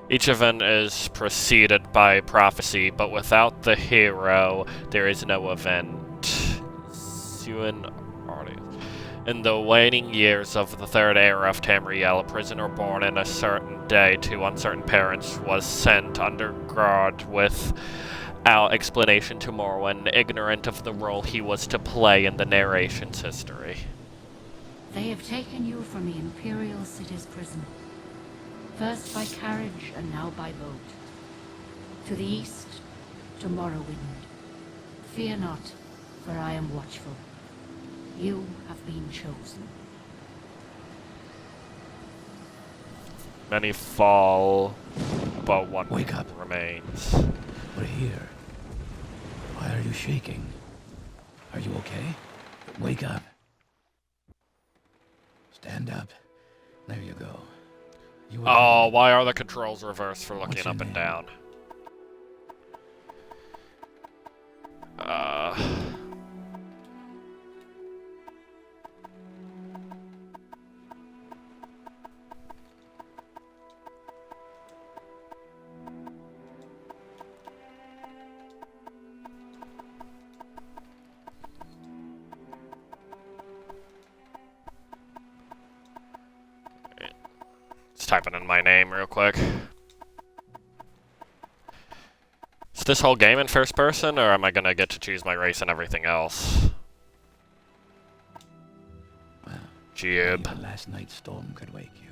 Each event is preceded by prophecy, but without the hero, there is no event. Suin Artius. In the waning years of the third era of Tamriel, a prisoner born in a certain day to uncertain parents was sent underground without explanation to Morrowind, ignorant of the role he was to play in the narration's history. They have taken you from the Imperial City's prison. First by carriage and now by boat. To the east, to Morrowind. Fear not, for I am watchful. You have been chosen. Many fall, but one Wake up. remains. We're here. Why are you shaking? Are you okay? Wake up. Stand up. There you go. Oh, why are the controls reversed for looking up and name? down? Just typing in my name real quick. Is this whole game in first person, or am I gonna get to choose my race and everything else? Well, Jib. even last night's storm could wake you.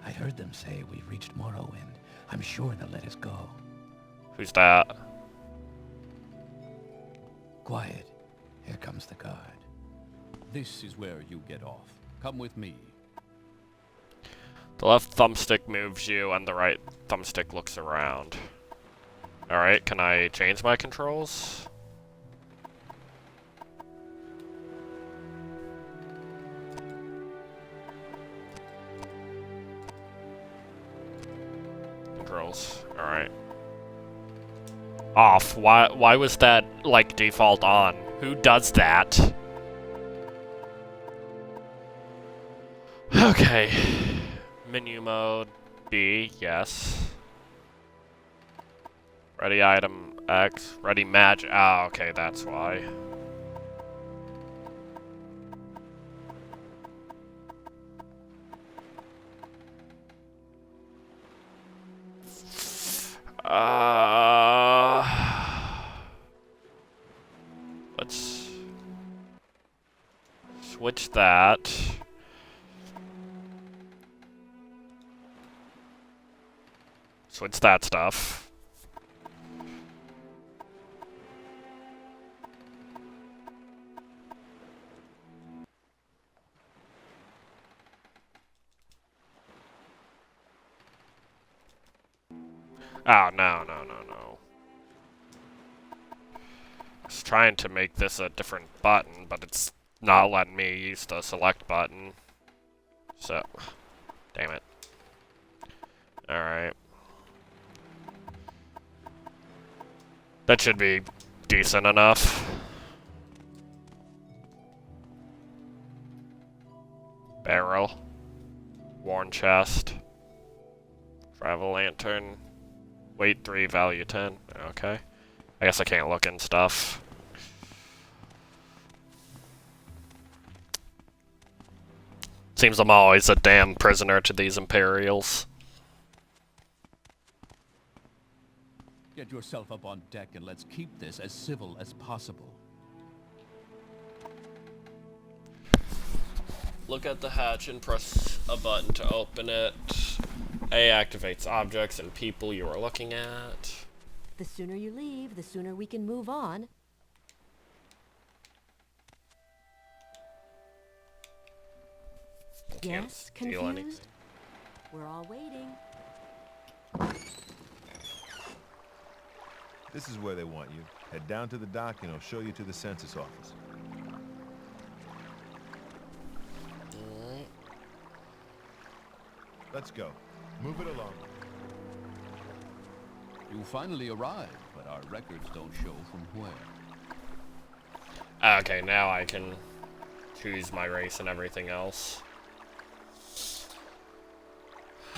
I heard them say we've reached Morrowind. I'm sure they'll let us go. Who's that? Quiet. Here comes the guard. This is where you get off. Come with me. The left thumbstick moves you, and the right thumbstick looks around. Alright, can I change my controls? Controls, alright. Off. Why was that, like, default on? Who does that? Okay. Menu mode, B, yes. Ready item, X. Ready match, ah, okay, that's why. Let's switch that. Switch that stuff. Oh, no. I was trying to make this a different button, but it's not letting me use the select button. So, damn it. Alright. That should be decent enough. Barrel. Worn chest. Travel lantern. Weight 3, value 10. Okay. I guess I can't look in stuff. Seems I'm always a damn prisoner to these Imperials. Get yourself up on deck and let's keep this as civil as possible. Look at the hatch and press a button to open it. A activates objects and people you are looking at. The sooner you leave, the sooner we can move on. Yes, Steal anything. confused? We're all waiting. This is where they want you. Head down to the dock and I'll show you to the census office. Alright. Let's go. Move it along. You finally arrived, but our records don't show from where. Okay, now I can choose my race and everything else.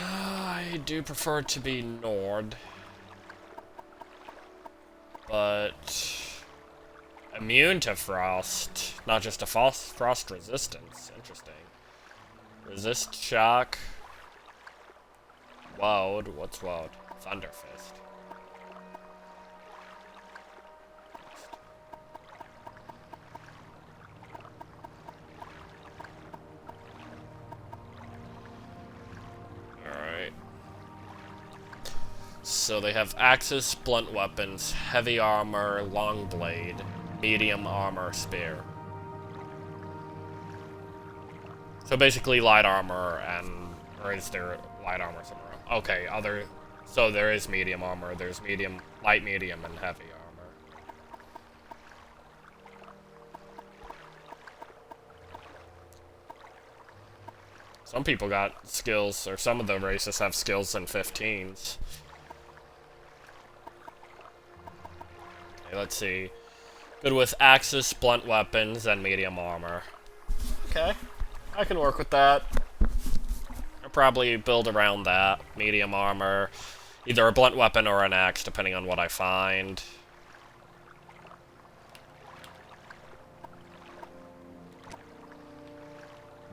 I do prefer it to be Nord. But immune to frost, not just a frost resistance. Interesting. Resist shock. Woad. What's Woad? Thunderfist. Alright. So they have axes, blunt weapons, heavy armor, long blade, medium armor, spear. So basically light armor and... or is there light armor somewhere else? Okay, so there is medium armor, there's medium, light, medium, and heavy armor. Some people got skills, or some of the races have skills in 15s. Okay, let's see. Good with axes, blunt weapons, and medium armor. Okay, I can work with that. I'll probably build around that. Medium armor, either a blunt weapon or an axe, depending on what I find.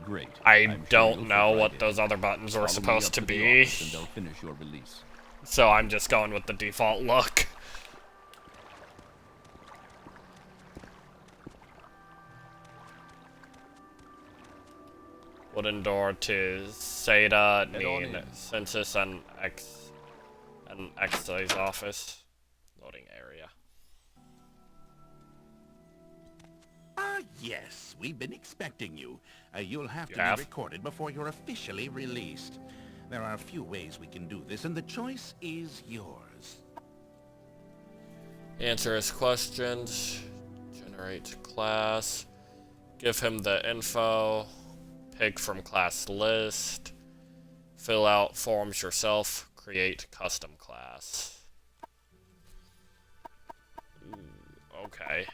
Great. I don't know what those other buttons were supposed to be. And they'll finish your release. So I'm just going with the default look. Wooden door to Seda, Neen, Census, and Excise office. Loading area. Ah, yes. We've been expecting you. You'll have to You have? be recorded before you're officially released. There are a few ways we can do this, and the choice is yours. Answer his questions. Generate class. Give him the info. Pick from class list. Fill out forms yourself. Create custom class. Ooh, okay.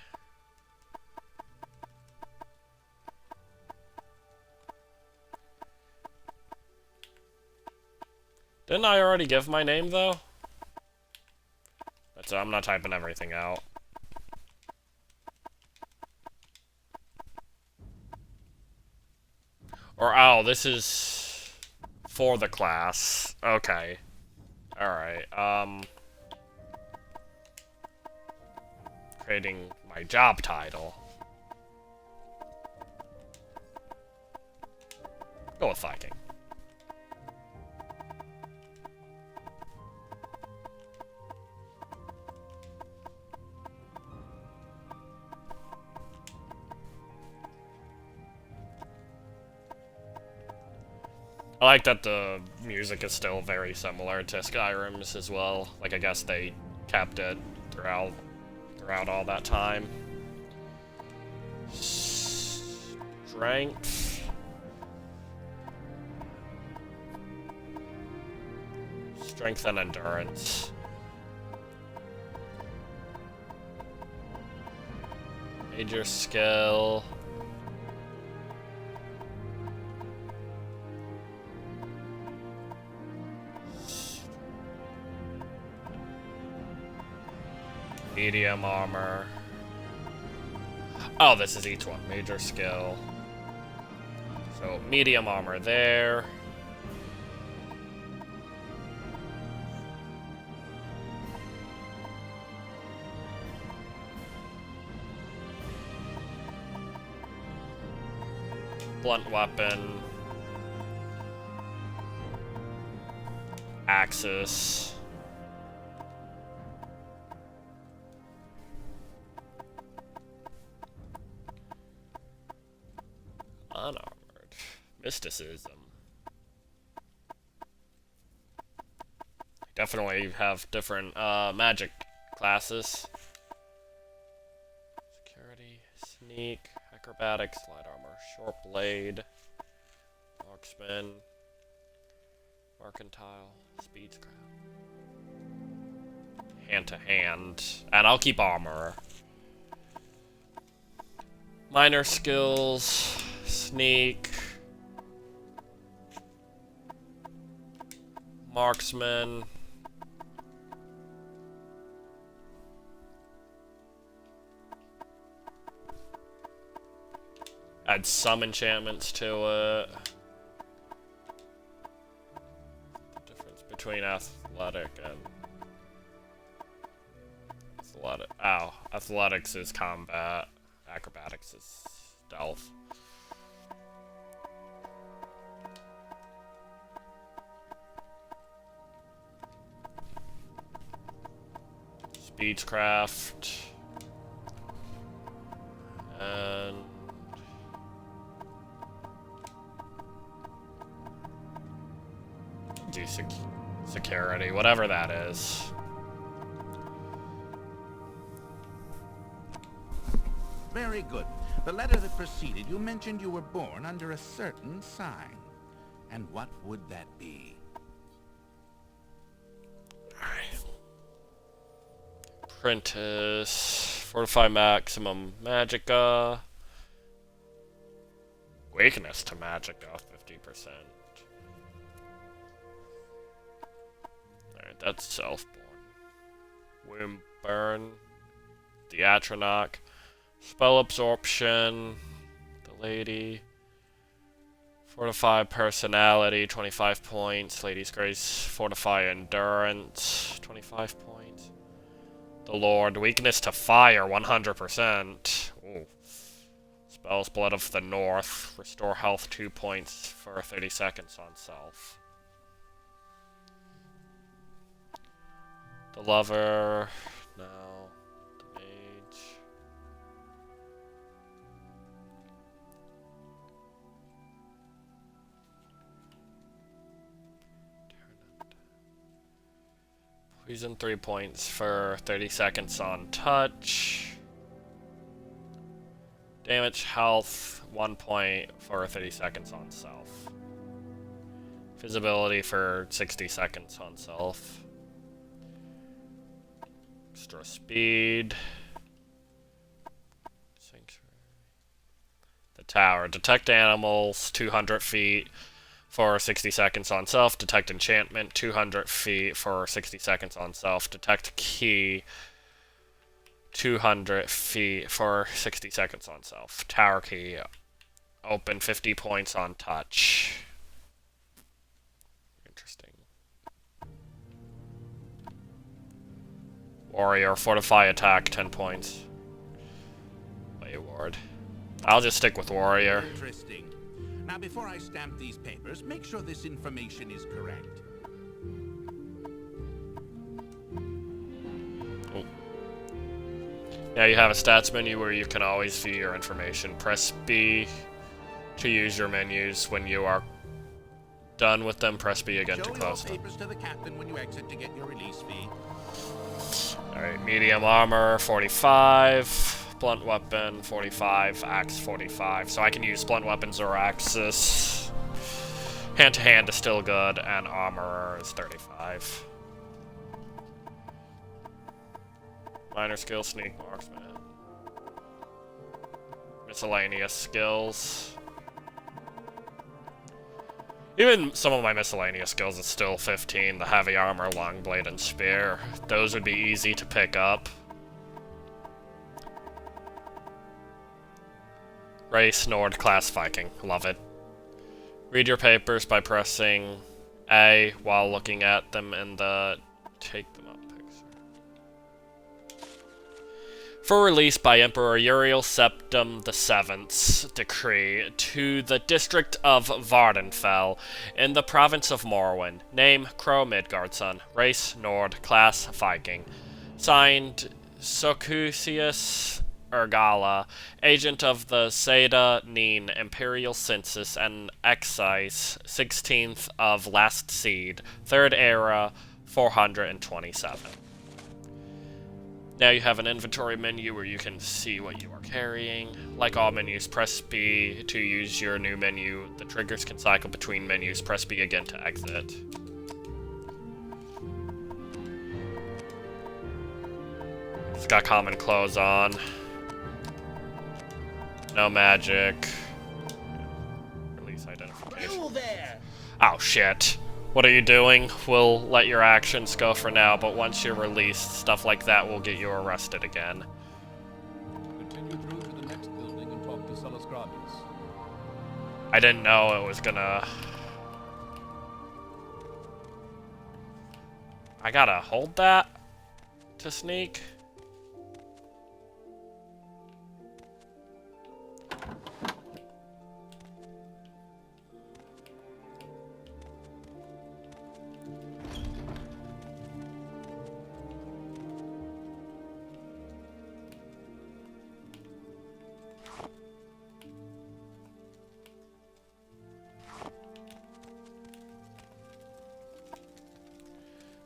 Didn't I already give my name, though? So I'm not typing everything out. Or, oh, this is for the class. Okay. Alright, creating my job title. Go with Viking. I like that the music is still very similar to Skyrim's as well. Like, I guess they kept it throughout all that time. Strength. Strength and endurance. Major skill. Medium armor. Oh, this is each one. Major skill. So, medium armor there. Blunt weapon. Axis. Unarmored. Mysticism. Definitely have different magic classes. Security, sneak, acrobatics, light armor, short blade, marksman, mercantile, speedcraft, hand to hand, and I'll keep armor. Minor skills, sneak, Marksman. Add some enchantments to it. Difference between athletic and athletic. Ow. Athletics is combat. Acrobatics is stealth. Speedcraft. And do security, whatever that is. Very good. The letter that preceded you mentioned you were born under a certain sign. And what would that be? Apprentice. Fortify maximum magicka. Weakness to magicka, 50%. Alright, that's self-born. Womb burn. The Atronach. Spell absorption. The lady. Fortify personality, 25 points. Lady's grace. Fortify endurance, 25 points. The Lord. Weakness to fire, 100%. Ooh. Spells Blood of the North. Restore health 2 points for 30 seconds on self. The Lover. No. The Mage. Poison 3 points for 30 seconds on touch. Damage health 1 point for 30 seconds on self. Visibility for 60 seconds on self. Extra speed. Sanctuary. The Tower. Detect animals 200 feet for 60 seconds on self. Detect enchantment 200 feet for 60 seconds on self. Detect key 200 feet for 60 seconds on self. Tower key. Open 50 points on touch. Interesting. Warrior. Fortify attack 10 points. Wayward. I'll just stick with Warrior. Interesting. Now, before I stamp these papers, make sure this information is correct. Oh. Now you have a stats menu where you can always view your information. Press B to use your menus. When you are done with them, press B again to close Show them. your papers to the captain when you exit to get your release fee. Alright, medium armor, 45. Blunt weapon, 45. Axe, 45. So I can use blunt weapons or axes. Hand-to-hand is still good, and armor is 35. Minor skill, sneak, marksman. Miscellaneous skills. Even some of my miscellaneous skills is still 15. The heavy armor, long blade, and spear. Those would be easy to pick up. Race, Nord, class Viking. Love it. Read your papers by pressing A while looking at them in the take them up picture. For release by Emperor Uriel Septim VII's decree to the district of Vardenfell in the province of Morrowind. Name, Crow Midgardson. Race, Nord. Class, Viking. Signed, Socusius Ergala, agent of the Seda Neen Imperial Census and Excise, 16th of Last Seed, 3rd Era, 427. Now you have an inventory menu where you can see what you are carrying. Like all menus, press B to use your new menu. The triggers can cycle between menus. Press B again to exit. It's got common clothes on. No magic. Release identification. Oh shit. What are you doing? We'll let your actions go for now, but once you're released, stuff like that will get you arrested again. Continue through to the next building and talk to Celes Gravius. I didn't know it was gonna... I gotta hold that to sneak?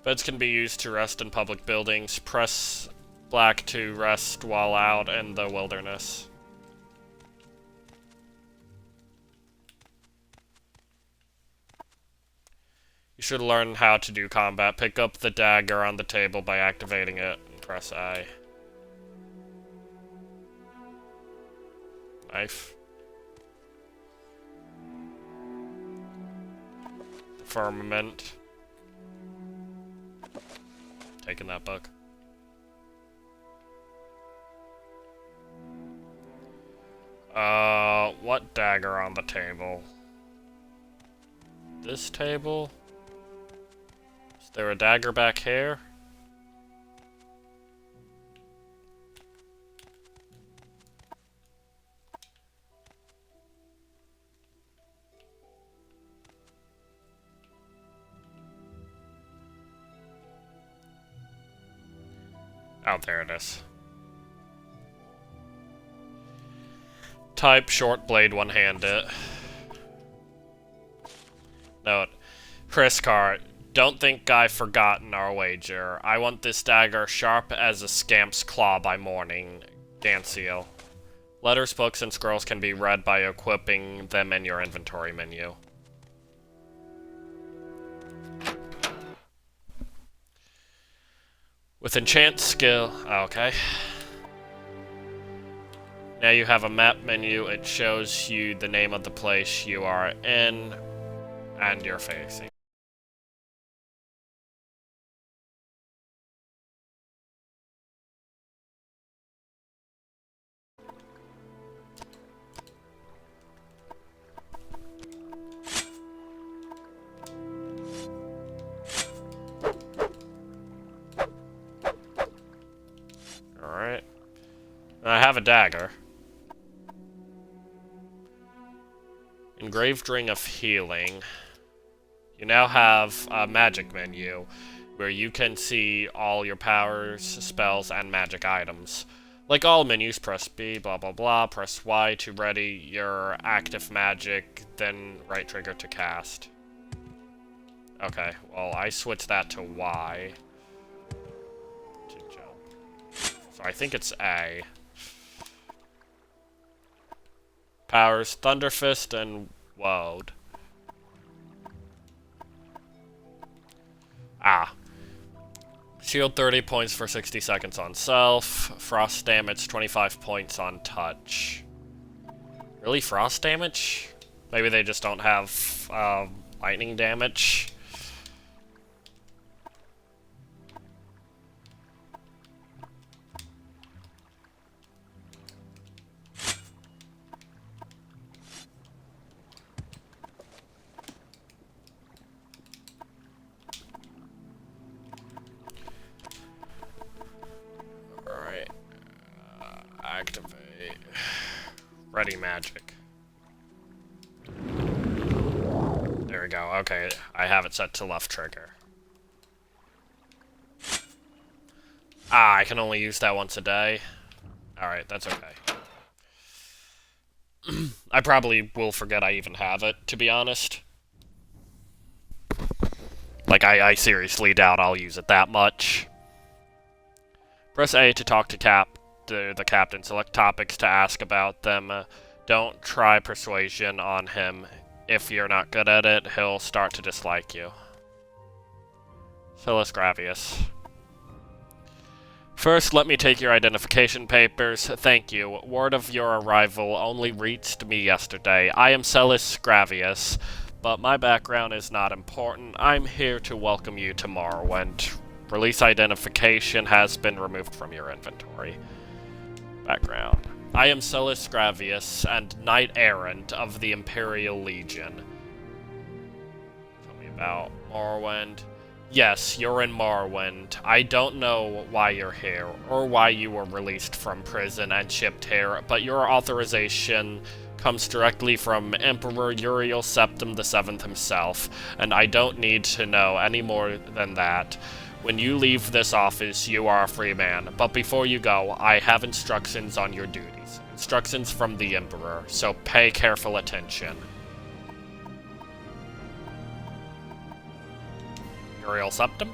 Beds can be used to rest in public buildings. Press black to rest while out in the wilderness. You should learn how to do combat. Pick up the dagger on the table by activating it and press A. Knife. Firmament. Taking that book. What dagger on the table? This table? Is there a dagger back here? Oh, there it is. Type short blade one-handed. Note, Hriscar, don't think I've forgotten our wager. I want this dagger sharp as a scamp's claw by morning. Ganseal. Letters, books, and scrolls can be read by equipping them in your inventory menu. With enchant skill, okay. Now you have a map menu. It shows you the name of the place you are in and you're facing. Alright. I have a dagger. Engraved Ring of Healing. You now have a magic menu where you can see all your powers, spells, and magic items. Like all menus, press B, blah blah blah, press Y to ready your active magic, then right trigger to cast. Okay, well I switched that to Y. To jump. So I think it's A. Powers Thunder Fist and Woad. Ah. Shield 30 points for 60 seconds on self. Frost damage 25 points on touch. Really? Frost damage? Maybe they just don't have lightning damage. Activate. Ready magic. There we go. Okay, I have it set to left trigger. Ah, I can only use that once a day. Alright, that's okay. I probably will forget I even have it, to be honest. Like, I seriously doubt I'll use it that much. Press A to talk to the captain. Select topics to ask about them. Don't try persuasion on him. If you're not good at it, he'll start to dislike you. Celes Gravius. First, let me take your identification papers. Thank you. Word of your arrival only reached me yesterday. I am Celes Gravius, but my background is not important. I'm here to welcome you to Morrowind. Release identification has been removed from your inventory. Background. I am Celis Gravius, and Knight-Errant of the Imperial Legion. Tell me about Morrowind. Yes, you're in Morrowind. I don't know why you're here, or why you were released from prison and shipped here, but your authorization comes directly from Emperor Uriel Septim VII himself, and I don't need to know any more than that. When you leave this office, you are a free man, but before you go, I have instructions on your duties. Instructions from the Emperor, so pay careful attention. Uriel Septim?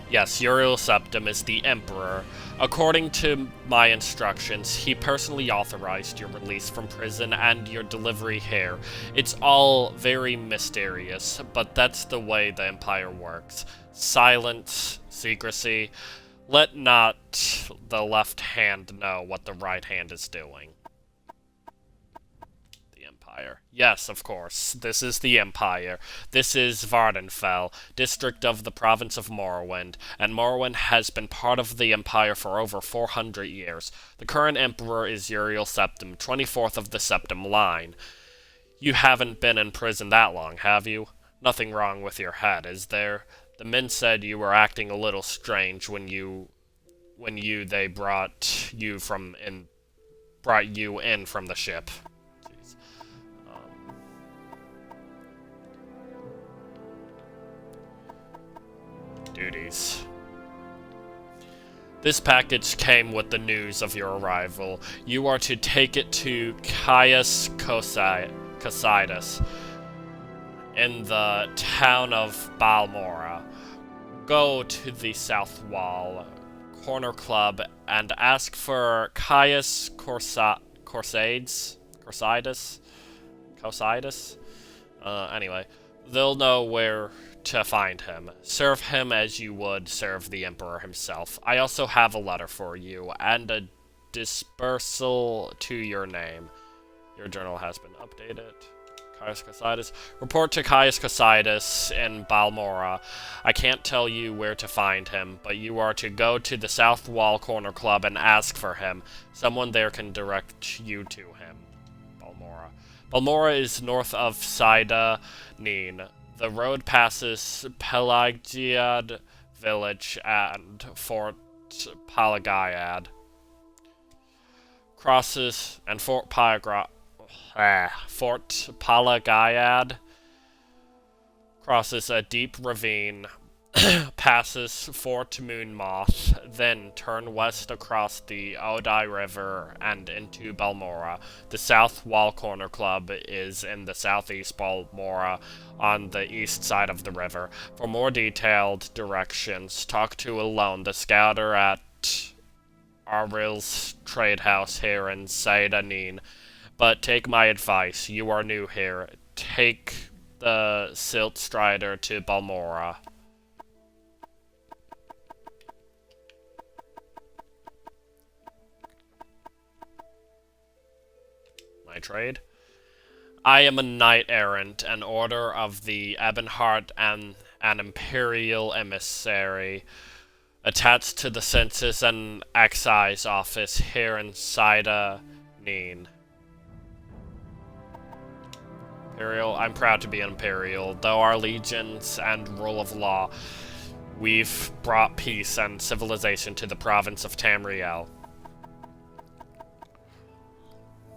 Yes, Uriel Septim is the Emperor. According to my instructions, he personally authorized your release from prison and your delivery here. It's all very mysterious, but that's the way the Empire works. Silence, secrecy. Let not the left hand know what the right hand is doing. Empire. Yes, of course. This is the Empire. This is Vardenfell, district of the province of Morrowind, and Morrowind has been part of the Empire for over 400 years. The current Emperor is Uriel Septim, 24th of the Septim line. You haven't been in prison that long, have you? Nothing wrong with your head, is there? The men said you were acting a little strange when they brought you in from the ship. Duties. This package came with the news of your arrival. You are to take it to Caius Cosidus in the town of Balmora. Go to the South Wall Corner Club and ask for Caius Cosidus? Anyway, they'll know where to find him. Serve him as you would serve the Emperor himself. I also have a letter for you, and a dispersal to your name. Your journal has been updated. Caius Cosidus. Report to Caius Cosidus in Balmora. I can't tell you where to find him, but you are to go to the South Wall Corner Club and ask for him. Someone there can direct you to him. Balmora. Balmora is north of Sida Neen. The road passes Pelagiad Village and Fort Palagaiad. Crosses and Fort Palagaiad crosses a deep ravine, passes Fort Moonmoth, then turn west across the Odai River and into Balmora. The South Wall Corner Club is in the southeast Balmora on the east side of the river. For more detailed directions, talk to Alone, the scouter at Aril's trade house here in Saidanin. But take my advice, you are new here. Take the Silt Strider to Balmora. My trade? I am a knight-errant, an order of the Ebonheart, and an imperial emissary, attached to the Census and Excise Office here in Sida Neen. Imperial? I'm proud to be an Imperial. Though our legions and rule of law, we've brought peace and civilization to the province of Tamriel.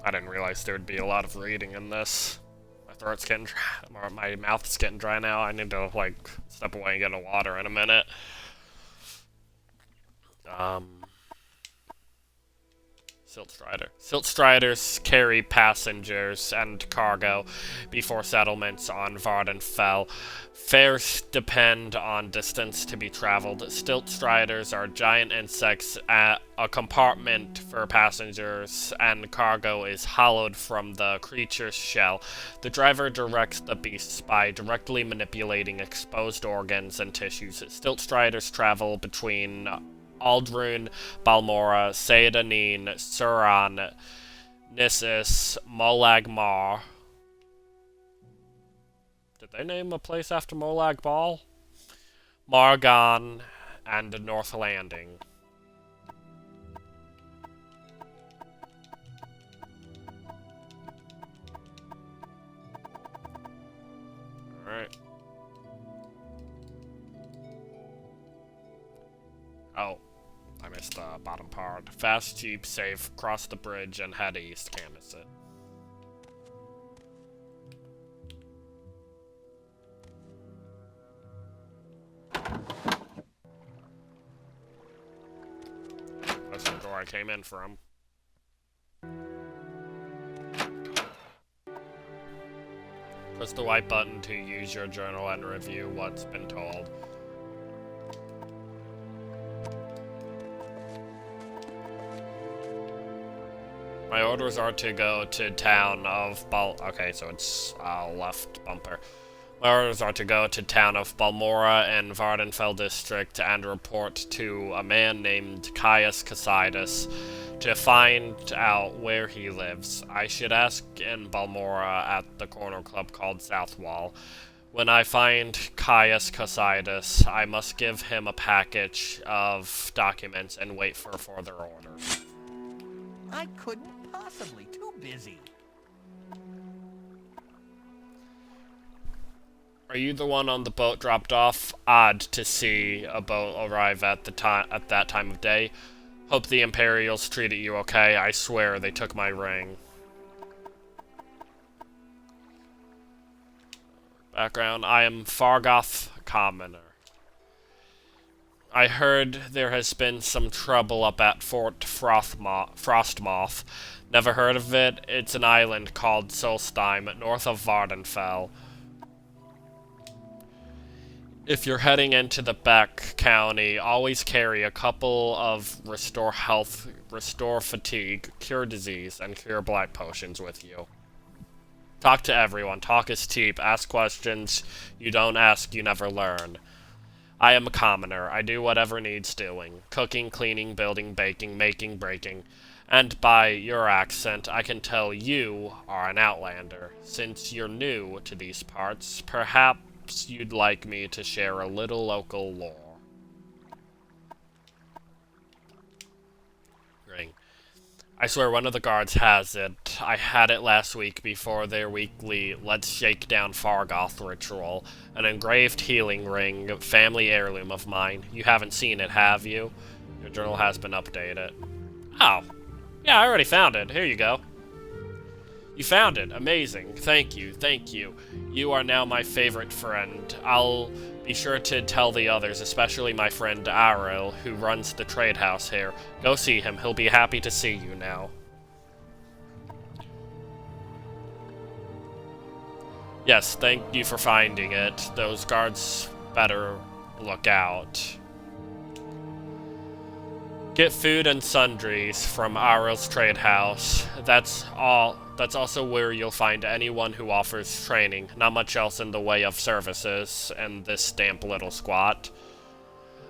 I didn't realize there would be a lot of reading in this. My throat's getting dry, or my mouth's getting dry now. I need to, like, step away and get a water in a minute. Silt Strider. Silt Striders carry passengers and cargo before settlements on Vardenfell. Fares depend on distance to be traveled. Silt Striders are giant insects. A compartment for passengers and cargo is hollowed from the creature's shell. The driver directs the beasts by directly manipulating exposed organs and tissues. Silt Striders travel between Aldrune, Balmora, Saidanin, Suran, Nissus, Molagmar, Did they name a place after Molag Bal? Margon and North Landing. Alright. Oh, I missed the bottom part. Fast, cheap, safe, cross the bridge and head east. Can't miss it. That's the door I came in from. Press the white button to use your journal and review what's been told. My orders are to go to town of Okay, so it's left bumper. My orders are to go to town of Balmora in Vardenfell district and report to a man named Caius Cassius to find out where he lives. I should ask in Balmora at the corner club called Southwall. When I find Caius Cassius, I must give him a package of documents and wait for further orders. I couldn't possibly. Too busy. Are you the one on the boat dropped off? Odd to see a boat arrive at that time of day. Hope the Imperials treated you okay. I swear they took my ring. Background: I am Fargoth Commoner. I heard there has been some trouble up at Fort Frostmoth. Never heard of it? It's an island called Solstheim, north of Vardenfell. If you're heading into the back county, always carry a couple of restore health, restore fatigue, cure disease, and cure blight potions with you. Talk to everyone. Talk is cheap. Ask questions. You don't ask, you never learn. I am a commoner. I do whatever needs doing. Cooking, cleaning, building, baking, making, breaking. And by your accent, I can tell you are an outlander. Since you're new to these parts, perhaps you'd like me to share a little local lore. Ring. I swear one of the guards has it. I had it last week before their weekly Let's Shake Down Fargoth ritual. An engraved healing ring, family heirloom of mine. You haven't seen it, have you? Your journal has been updated. Oh. Yeah, I already found it. Here you go. You found it. Amazing. Thank you. Thank you. You are now my favorite friend. I'll be sure to tell the others, especially my friend Aril, who runs the trade house here. Go see him. He'll be happy to see you now. Yes, thank you for finding it. Those guards better look out. Get food and sundries from Aril's trade house. That's also where you'll find anyone who offers training. Not much else in the way of services in this damp little squat.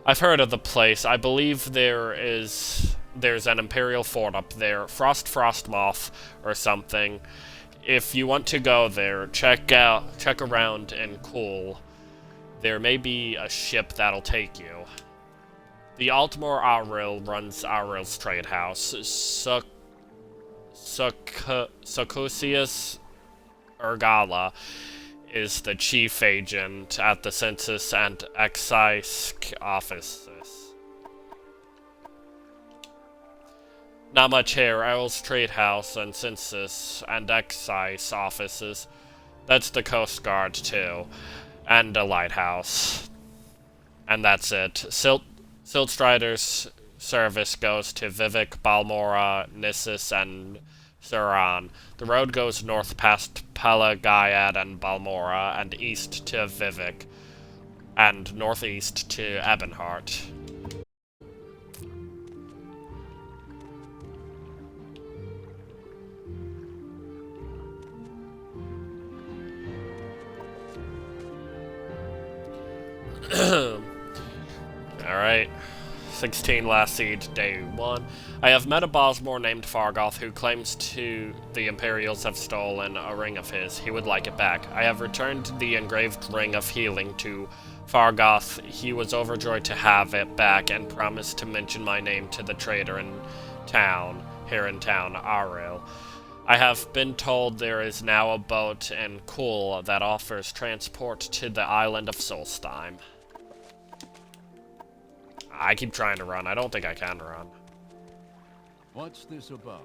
I've heard of the place. I believe there's an Imperial fort up there. Frostmoth or something. If you want to go there, check around and cool. There may be a ship that'll take you. The Altmore Aril runs Aril's trade house. Socosius Urgala is the chief agent at the Census and Excise offices. Not much here. Aril's trade house and Census and Excise offices. That's the Coast Guard too. And a lighthouse. And that's it. Siltstrider's service goes to Vivek, Balmora, Nissus, and Suran. The road goes north past Pelagayad and Balmora, and east to Vivek, and northeast to Ebonheart. Alright. 16 last siege, day 1. I have met a Bosmore named Fargoth who claims the Imperials have stolen a ring of his. He would like it back. I have returned the engraved ring of healing to Fargoth. He was overjoyed to have it back and promised to mention my name to the trader here in town, Aril. I have been told there is now a boat in Kuhl that offers transport to the island of Solstheim. I keep trying to run. I don't think I can run. What's this about?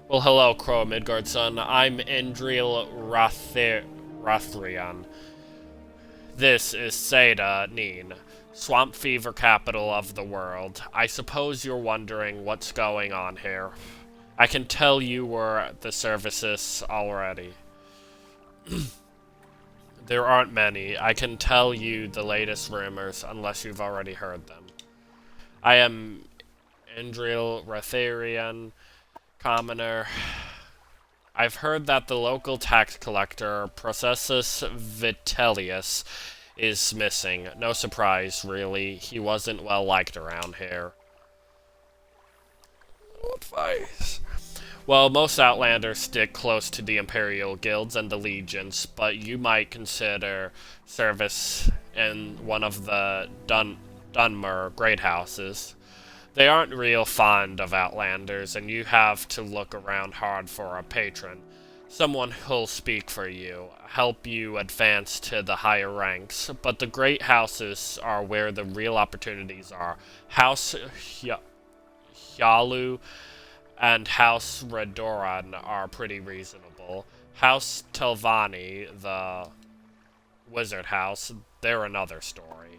Well, hello, Crow Midgard son. I'm Endril Rathrian. This is Seda Neen, swamp fever capital of the world. I suppose you're wondering what's going on here. I can tell you were the services already. There aren't many. I can tell you the latest rumors, unless you've already heard them. I am Endril Ratharian, commoner. I've heard that the local tax collector, Processus Vitellius, is missing. No surprise, really. He wasn't well liked around here. Advice. Well, most Outlanders stick close to the Imperial Guilds and the Legions, but you might consider service in one of the Dunmer Great Houses. They aren't real fond of Outlanders, and you have to look around hard for a patron. Someone who'll speak for you, help you advance to the higher ranks, but the Great Houses are where the real opportunities are. House Hyalu and House Redoran are pretty reasonable. House Telvanni, the wizard house, they're another story.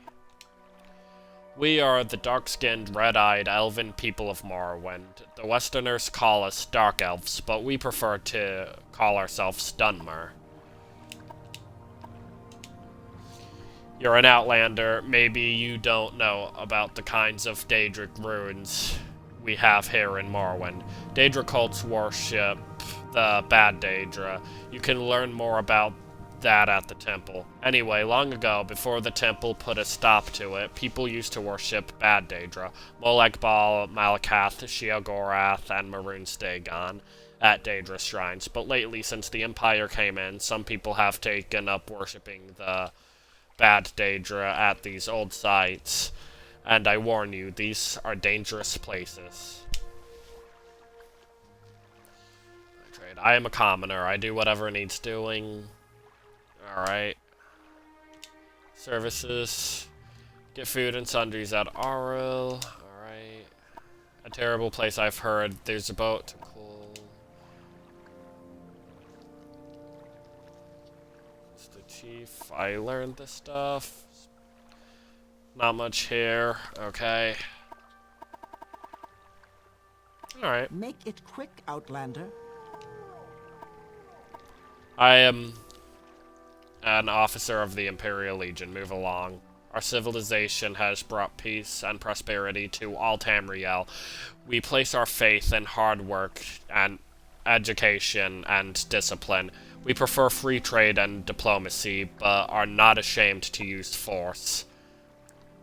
We are the dark-skinned, red-eyed, elven people of Morrowind. The Westerners call us Dark Elves, but we prefer to call ourselves Dunmer. You're an Outlander. Maybe you don't know about the kinds of Daedric ruins we have here in Morrowind. Daedra cults worship the bad Daedra. You can learn more about that at the temple. Anyway, long ago, before the temple put a stop to it, people used to worship bad Daedra, Molag Bal, Malakath, Sheogorath, and Maroon Stagon at Daedra shrines. But lately, since the Empire came in, some people have taken up worshipping the bad Daedra at these old sites. And I warn you, these are dangerous places. I am a commoner. I do whatever needs doing. Alright. Services. Get food and sundries at Aril. Alright. A terrible place I've heard. There's a boat to Kuhl. It's the chief. I learned this stuff. Not much here. Okay. Alright. Make it quick, Outlander. I am an officer of the Imperial Legion. Move along. Our civilization has brought peace and prosperity to all Tamriel. We place our faith in hard work and education and discipline. We prefer free trade and diplomacy, but are not ashamed to use force.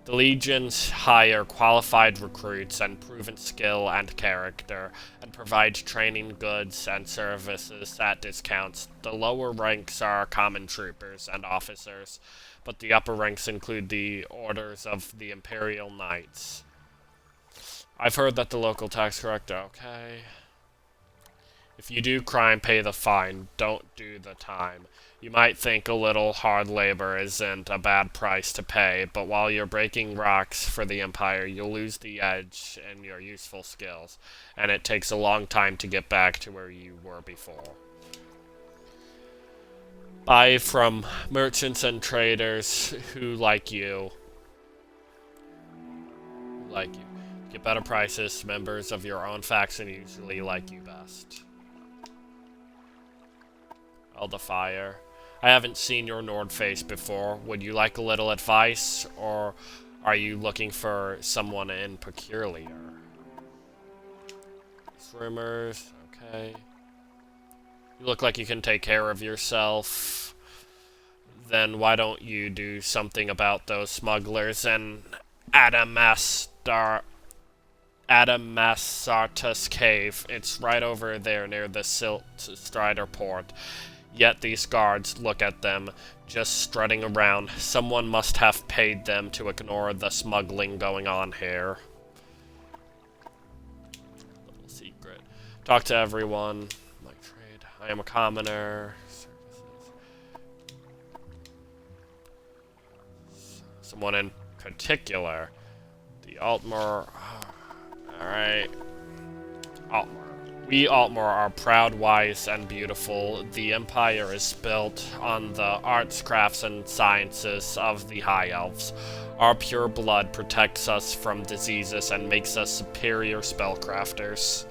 The Legions hire qualified recruits and proven skill and character, and provide training goods and services at discounts. The lower ranks are common troopers and officers, but the upper ranks include the orders of the Imperial Knights. I've heard that the local tax collector... Okay. If you do crime, pay the fine. Don't do the time. You might think a little hard labor isn't a bad price to pay, but while you're breaking rocks for the Empire, you'll lose the edge in your useful skills, and it takes a long time to get back to where you were before. Buy from merchants and traders who like you. Get better prices. Members of your own faction usually like you best. Elder I haven't seen your Nord face before. Would you like a little advice, or are you looking for someone in peculiar? Rumors, okay. You look like you can take care of yourself. Then why don't you do something about those smugglers and Adamasartus Cave. It's right over there near the Silt Strider Port. Yet these guards look at them, just strutting around. Someone must have paid them to ignore the smuggling going on here. Little secret. Talk to everyone. Like trade. I am a commoner. Services. Someone in particular. The Altmer. Alright. Altmer. We Altmer are proud, wise, and beautiful. The Empire is built on the arts, crafts, and sciences of the High Elves. Our pure blood protects us from diseases and makes us superior spellcrafters.